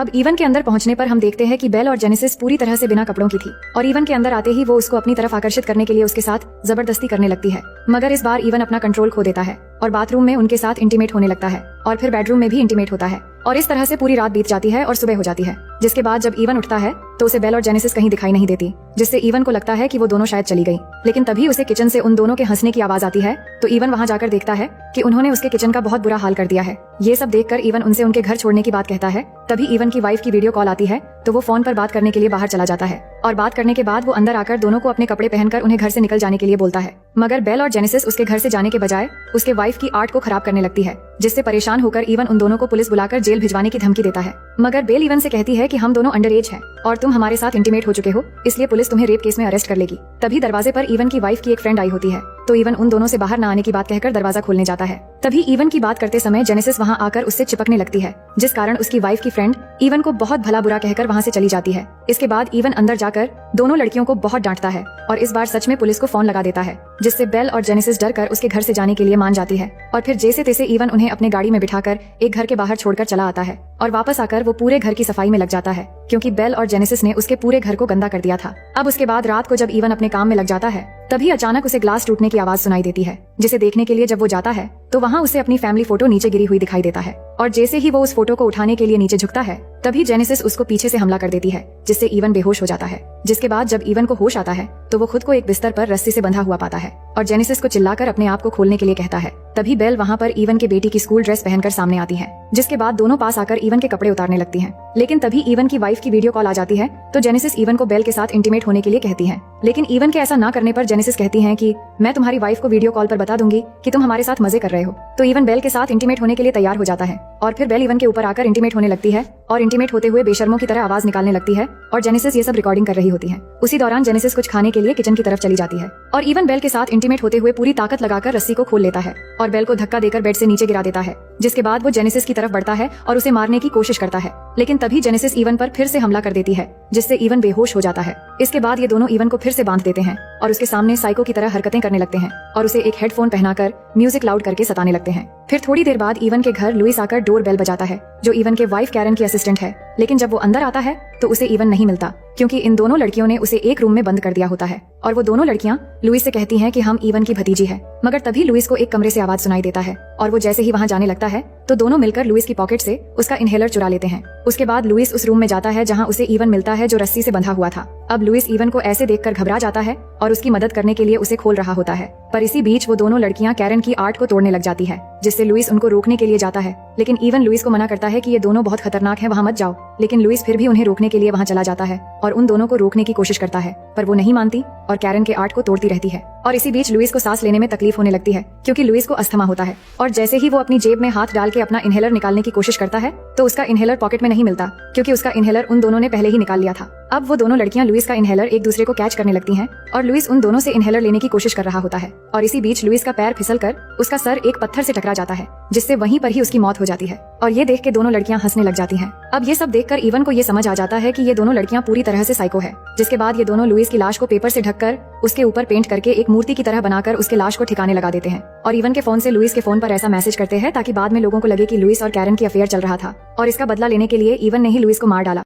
अब इवन के अंदर पहुंचने पर हम देखते हैं कि बेल और जेनेसिस पूरी तरह से बिना कपड़ों की थी और इवन के अंदर आते ही वो उसको अपनी तरफ आकर्षित करने के लिए उसके साथ जबरदस्ती करने लगती है। मगर इस बार इवन अपना कंट्रोल खो देता है और बाथरूम में उनके साथ इंटीमेट होने लगता है और फिर बेडरूम में भी इंटीमेट होता है और इस तरह से पूरी रात बीत जाती है और सुबह हो जाती है। जिसके बाद जब इवन उठता है तो उसे बेल और जेनेसिस कहीं दिखाई नहीं देती, जिससे इवन को लगता है कि वो दोनों शायद चली गई। लेकिन तभी उसे किचन से उन दोनों के हंसने की आवाज आती है तो इवन वहां जाकर देखता है कि उन्होंने उसके किचन का बहुत बुरा हाल कर दिया है। ये सब देखकर इवन उनसे उनके घर छोड़ने की बात कहता है। तभी इवन की वाइफ की वीडियो कॉल आती है तो वो फोन पर बात करने के लिए बाहर चला जाता है और बात करने के बाद वो अंदर आकर दोनों को अपने कपड़े पहनकर उन्हें घर से निकल जाने के लिए बोलता है। मगर बेल और जेनेसिस उसके घर से जाने के बजाय उसके वाइफ की आर्ट को खराब करने लगती है, जिससे परेशान होकर इवन उन दोनों को पुलिस बुलाकर जेल भिजवाने की धमकी देता है। मगर बेल इवन से कहती है कि हम दोनों अंडर एज हैं और तुम हमारे साथ इंटीमेट हो चुके हो, इसलिए पुलिस तुम्हें रेप केस में अरेस्ट कर लेगी। तभी दरवाजे पर इवन की वाइफ की एक फ्रेंड आई होती है तो इवन उन दोनों से बाहर न आने की बात कहकर दरवाजा खोलने जाता है। तभी इवन की बात करते समय जेनेसिस वहां आकर उससे चिपकने लगती है, जिस कारण उसकी वाइफ की फ्रेंड इवन को बहुत भला बुरा कहकर वहां से चली जाती है। इसके बाद इवन अंदर जाकर दोनों लड़कियों को बहुत डांटता है और इस बार सच में पुलिस को फोन लगा देता है, जिससे बेल और जेनेसिस डर कर उसके घर से जाने के लिए मान जाती है और फिर जैसे तैसे इवन उन्हें अपने गाड़ी में बिठाकर एक घर के बाहर छोड़कर चला आता है और वापस आकर वो पूरे घर की सफाई में लग जाता है, क्योंकि बेल और जेनेसिस ने उसके पूरे घर को गंदा कर दिया था। अब उसके बाद रात को जब इवन अपने काम में लग जाता है तभी अचानक उसे ग्लास टूटने की आवाज सुनाई देती है, जिसे देखने के लिए जब वो जाता है तो वहाँ उसे अपनी फैमिली फोटो नीचे गिरी हुई दिखाई देता है और जैसे ही वो उस फोटो को उठाने के लिए नीचे झुकता है तभी जेनेसिस उसको पीछे से हमला कर देती है, जिससे इवन बेहोश हो जाता है। जिसके बाद जब इवन को होश आता है तो वो खुद को एक बिस्तर पर रस्सी से बंधा हुआ पाता है और जेनेसिस को चिल्लाकर अपने आप को खोलने के लिए कहता है। तभी बेल वहाँ पर इवन के बेटी की स्कूल ड्रेस पहनकर सामने आती है, जिसके बाद दोनों पास आकर इवन के कपड़े उतारने लगती हैं। लेकिन तभी इवन की वाइफ की वीडियो कॉल आ जाती है तो जेनेसिस इवन को बेल के साथ इंटीमेट होने के लिए कहती है। लेकिन इवन के ऐसा ना करने पर जेनेसिस कहती है कि मैं तुम्हारी वाइफ को वीडियो कॉल पर बता दूंगी कि तुम हमारे साथ मजे कर रहे हो। तो इवन बेल के साथ इंटीमेट होने के लिए तैयार हो जाता है और फिर बेल इवन के ऊपर आकर इंटीमेट होने लगती है और इंटीमेट होते हुए बेशर्मों की तरह आवाज निकालने लगती है और जेनेसिस ये सब रिकॉर्डिंग कर रही होती है। उसी दौरान जेनेसिस कुछ खाने के लिए किचन की तरफ चली जाती है और इवन बेल के साथ इंटीमेट होते हुए पूरी ताकत लगाकर रस्सी को खोल लेता है और बेल को धक्का देकर बेड से नीचे गिरा देता है, जिसके बाद वो जेनेसिस की तरफ बढ़ता है और उसे मारने की कोशिश करता है। लेकिन तभी जेनेसिस इवन पर फिर से हमला कर देती है, जिससे इवन बेहोश हो जाता है। इसके बाद ये दोनों इवन को फिर से बांध देते हैं और उसके सामने साइको की तरह हरकतें करने लगते हैं और उसे एक हेडफोन पहनाकर म्यूजिक लाउड करके सताने लगते हैं। फिर थोड़ी देर बाद इवन के घर लुइस आकर डोर बेल बजाता है, जो इवन के वाइफ कैरन की असिस्टेंट है। लेकिन जब वो अंदर आता है तो उसे इवन नहीं मिलता, क्योंकि इन दोनों लड़कियों ने उसे एक रूम में बंद कर दिया होता है और वो दोनों लड़कियां लुइस से कहती हैं कि हम इवन की भतीजी है। मगर तभी लुइस को एक कमरे से आवाज सुनाई देता है और वो जैसे ही वहां जाने लगता है तो दोनों मिलकर लुइस की पॉकेट से उसका इनहेलर चुरा लेते हैं। उसके बाद लुइस उस रूम में जाता है जहां उसे इवन मिलता है, जो रस्सी से बंधा हुआ था। अब लुइस इवन को ऐसे देखकर घबरा जाता है और उसकी मदद करने के लिए उसे खोल रहा होता है, पर इसी बीच वो दोनों लड़कियां कैरन की आर्ट को तोड़ने लग जाती है, जिससे लुइस उनको रोकने के लिए जाता है। लेकिन इवन लुइस को मना करता है कि ये दोनों बहुत खतरनाक हैं, वहां मत जाओ। लेकिन लुइस फिर भी उन्हें रोकने के लिए वहां चला जाता है और उन दोनों को रोकने की कोशिश करता है, पर वो नहीं मानती और कैरन के आर्ट को तोड़ती रहती है। और इसी बीच लुइस को सांस लेने में तकलीफ होने लगती है, क्योंकि लुइस को अस्थमा होता है और जैसे ही वो अपनी जेब में हाथ डाल के अपना इनहेलर निकालने की कोशिश करता है तो उसका इनहेलर पॉकेट में नहीं मिलता, क्योंकि उसका इनहेलर उन दोनों ने पहले ही निकाल लिया था। अब वो दोनों लड़कियां लुइस का इनहेलर एक दूसरे को कैच करने लगती हैं और लुइस उन दोनों से इनहेलर लेने की कोशिश कर रहा होता है और इसी बीच लुइस का पैर फिसलकर उसका सर एक पत्थर से टकरा जाता है, जिससे वहीं पर ही उसकी मौत हो जाती है। और ये देख के दोनों लड़कियां हंसने लग जाती हैं। अब ये सब देखकर इवन को ये समझ आ जाता है कि ये दोनों लड़कियां पूरी तरह से साइको है। जिसके बाद ये दोनों लुइस की लाश को पेपर से ढककर उसके ऊपर पेंट करके एक मूर्ति की तरह बनाकर उसके लाश को ठिकाने लगा देते हैं और इवन के फोन से लुइस के फोन पर ऐसा मैसेज करते हैं ताकि बाद में लोगों को लगे कि लुइस और कैरन की अफेयर चल रहा था और इसका बदला लेने के लिए इवन ने ही लुइस को मार डाला।